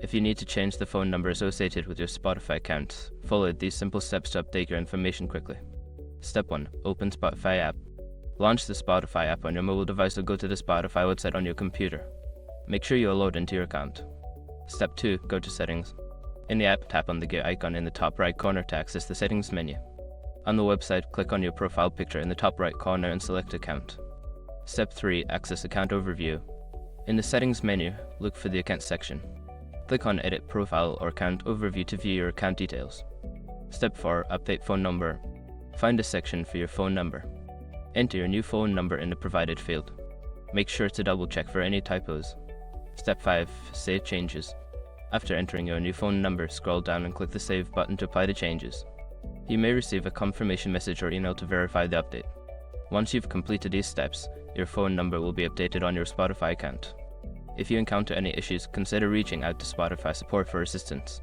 If you need to change the phone number associated with your Spotify account, follow these simple steps to update your information quickly. Step 1. Open Spotify app. Launch the Spotify app on your mobile device or go to the Spotify website on your computer. Make sure you are logged into your account. Step 2. Go to Settings. In the app, tap on the gear icon in the top right corner to access the Settings menu. On the website, click on your profile picture in the top right corner and select Account. Step 3. Access Account Overview. In the Settings menu, look for the Account section. Click on Edit Profile or Account Overview to view your account details. Step 4. Update phone number. Find a section for your phone number. Enter your new phone number in the provided field. Make sure to double check for any typos. Step 5. Save changes. After entering your new phone number, scroll down and click the Save button to apply the changes. You may receive a confirmation message or email to verify the update. Once you've completed these steps, your phone number will be updated on your Spotify account. If you encounter any issues, consider reaching out to Spotify support for assistance.